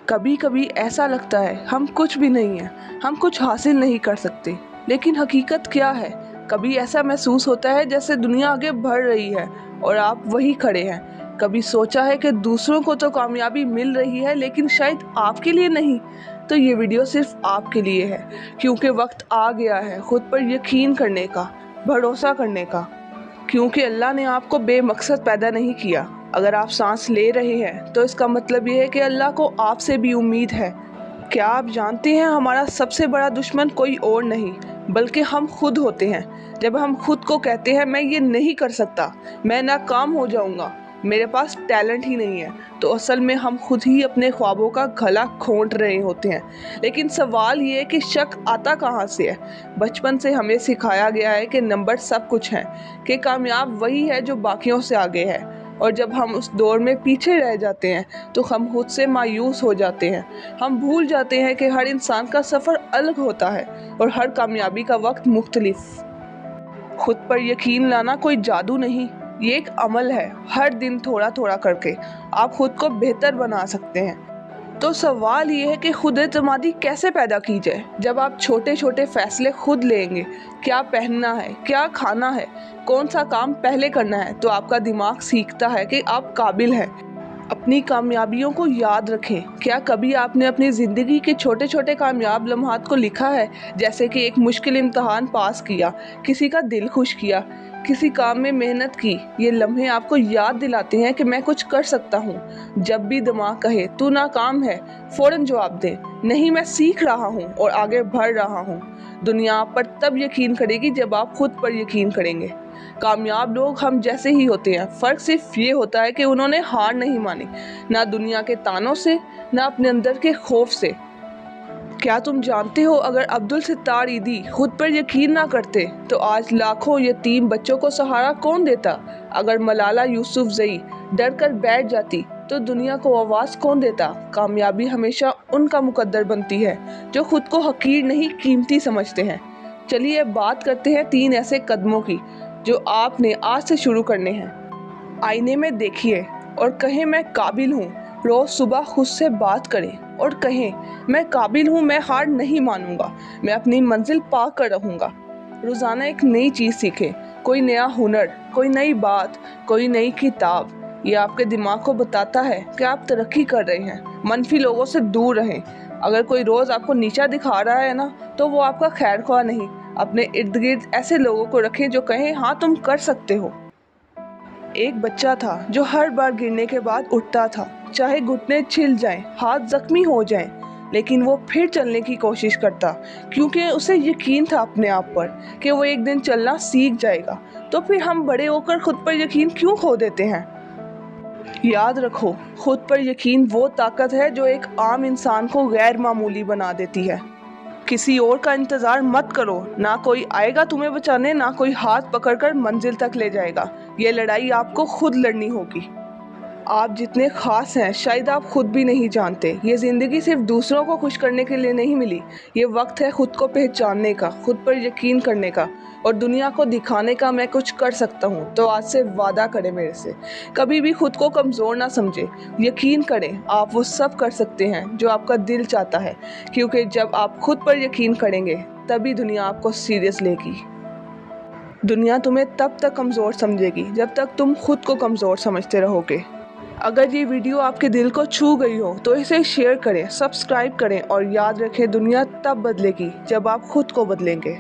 کبھی کبھی ایسا لگتا ہے ہم کچھ بھی نہیں ہیں، ہم کچھ حاصل نہیں کر سکتے، لیکن حقیقت کیا ہے؟ کبھی ایسا محسوس ہوتا ہے جیسے دنیا آگے بڑھ رہی ہے اور آپ وہی کھڑے ہیں۔ کبھی سوچا ہے کہ دوسروں کو تو کامیابی مل رہی ہے لیکن شاید آپ کے لیے نہیں؟ تو یہ ویڈیو صرف آپ کے لیے ہے، کیونکہ وقت آ گیا ہے خود پر یقین کرنے کا، بھروسہ کرنے کا، کیونکہ اللہ نے آپ کو بے مقصد پیدا نہیں کیا۔ اگر آپ سانس لے رہے ہیں تو اس کا مطلب یہ ہے کہ اللہ کو آپ سے بھی امید ہے۔ کیا آپ جانتے ہیں ہمارا سب سے بڑا دشمن کوئی اور نہیں بلکہ ہم خود ہوتے ہیں۔ جب ہم خود کو کہتے ہیں میں یہ نہیں کر سکتا، میں ناکام ہو جاؤں گا، میرے پاس ٹیلنٹ ہی نہیں ہے، تو اصل میں ہم خود ہی اپنے خوابوں کا گلا گھونٹ رہے ہوتے ہیں۔ لیکن سوال یہ ہے کہ شک آتا کہاں سے ہے؟ بچپن سے ہمیں سکھایا گیا ہے کہ نمبر سب کچھ ہیں، کہ کامیاب وہی ہے جو باقیوں سے آگے ہے، اور جب ہم اس دور میں پیچھے رہ جاتے ہیں تو ہم خود سے مایوس ہو جاتے ہیں۔ ہم بھول جاتے ہیں کہ ہر انسان کا سفر الگ ہوتا ہے اور ہر کامیابی کا وقت مختلف۔ خود پر یقین لانا کوئی جادو نہیں، یہ ایک عمل ہے۔ ہر دن تھوڑا تھوڑا کر کے آپ خود کو بہتر بنا سکتے ہیں۔ تو سوال یہ ہے کہ خود اعتمادی کیسے پیدا کی جائے؟ جب آپ چھوٹے چھوٹے فیصلے خود لیں گے، کیا پہننا ہے، کیا کھانا ہے، کون سا کام پہلے کرنا ہے، تو آپ کا دماغ سیکھتا ہے کہ آپ قابل ہیں۔ اپنی کامیابیوں کو یاد رکھیں۔ کیا کبھی آپ نے اپنی زندگی کے چھوٹے چھوٹے کامیاب لمحات کو لکھا ہے؟ جیسے کہ ایک مشکل امتحان پاس کیا، کسی کا دل خوش کیا، کسی کام میں محنت کی۔ یہ لمحے آپ کو یاد دلاتے ہیں کہ میں کچھ کر سکتا ہوں۔ جب بھی دماغ کہے تو ناکام ہے، فوراً جواب دیں نہیں، میں سیکھ رہا ہوں اور آگے بڑھ رہا ہوں۔ دنیا آپ پر تب یقین کرے گی جب آپ خود پر یقین کریں گے۔ کامیاب لوگ ہم جیسے ہی ہوتے ہیں، فرق صرف یہ ہوتا ہے کہ انہوں نے ہار نہیں مانی، نہ دنیا کے تانوں سے، نہ اپنے اندر کے خوف سے۔ کیا تم جانتے ہو اگر عبدالستار ایدھی خود پر یقین نہ کرتے تو آج لاکھوں یتیم بچوں کو سہارا کون دیتا؟ اگر ملالہ یوسفزئی ڈر کر بیٹھ جاتی تو دنیا کو آواز کون دیتا؟ کامیابی ہمیشہ ان کا مقدر بنتی ہے جو خود کو حقیر نہیں، قیمتی سمجھتے ہیں۔ چلیے بات کرتے ہیں 3 ایسے قدموں کی جو آپ نے آج سے شروع کرنے ہیں۔ آئینے میں دیکھیے اور کہیں میں قابل ہوں۔ روز صبح خود سے بات کریں اور کہیں میں قابل ہوں، میں ہار نہیں مانوں گا، میں اپنی منزل پا کر رہوں گا۔ روزانہ ایک نئی چیز سیکھیں، کوئی نیا ہنر، کوئی نئی بات، کوئی نئی کتاب۔ یہ آپ کے دماغ کو بتاتا ہے کہ آپ ترقی کر رہے ہیں۔ منفی لوگوں سے دور رہیں۔ اگر کوئی روز آپ کو نیچا دکھا رہا ہے نا، تو وہ آپ کا خیر خواہ نہیں۔ اپنے ارد گرد ایسے لوگوں کو رکھیں جو کہیں ہاں تم کر سکتے ہو۔ ایک بچہ تھا جو ہر بار گرنے کے بعد اٹھتا تھا، چاہے گھٹنے چھل جائیں، ہاتھ زخمی ہو جائیں، لیکن وہ پھر چلنے کی کوشش کرتا، کیونکہ اسے یقین تھا اپنے آپ پر کہ وہ ایک دن چلنا سیکھ جائے گا۔ تو پھر ہم بڑے ہو کر خود پر یقین کیوں کھو دیتے ہیں؟ یاد رکھو، خود پر یقین وہ طاقت ہے جو ایک عام انسان کو غیر معمولی بنا دیتی ہے۔ کسی اور کا انتظار مت کرو، نہ کوئی آئے گا تمہیں بچانے، نہ کوئی ہاتھ پکڑ کر منزل تک لے جائے گا۔ یہ لڑائی آپ کو خود لڑنی ہوگی۔ آپ جتنے خاص ہیں شاید آپ خود بھی نہیں جانتے۔ یہ زندگی صرف دوسروں کو خوش کرنے کے لیے نہیں ملی، یہ وقت ہے خود کو پہچاننے کا، خود پر یقین کرنے کا، اور دنیا کو دکھانے کا میں کچھ کر سکتا ہوں۔ تو آج سے وعدہ کریں میرے سے، کبھی بھی خود کو کمزور نہ سمجھیں۔ یقین کریں آپ وہ سب کر سکتے ہیں جو آپ کا دل چاہتا ہے، کیونکہ جب آپ خود پر یقین کریں گے تبھی دنیا آپ کو سیریس لے گی۔ دنیا تمہیں تب تک کمزور سمجھے گی جب تک تم خود کو کمزور سمجھتے رہو گے۔ اگر یہ ویڈیو آپ کے دل کو چھو گئی ہو تو اسے شیئر کریں، سبسکرائب کریں، اور یاد رکھیں دنیا تب بدلے گی جب آپ خود کو بدلیں گے۔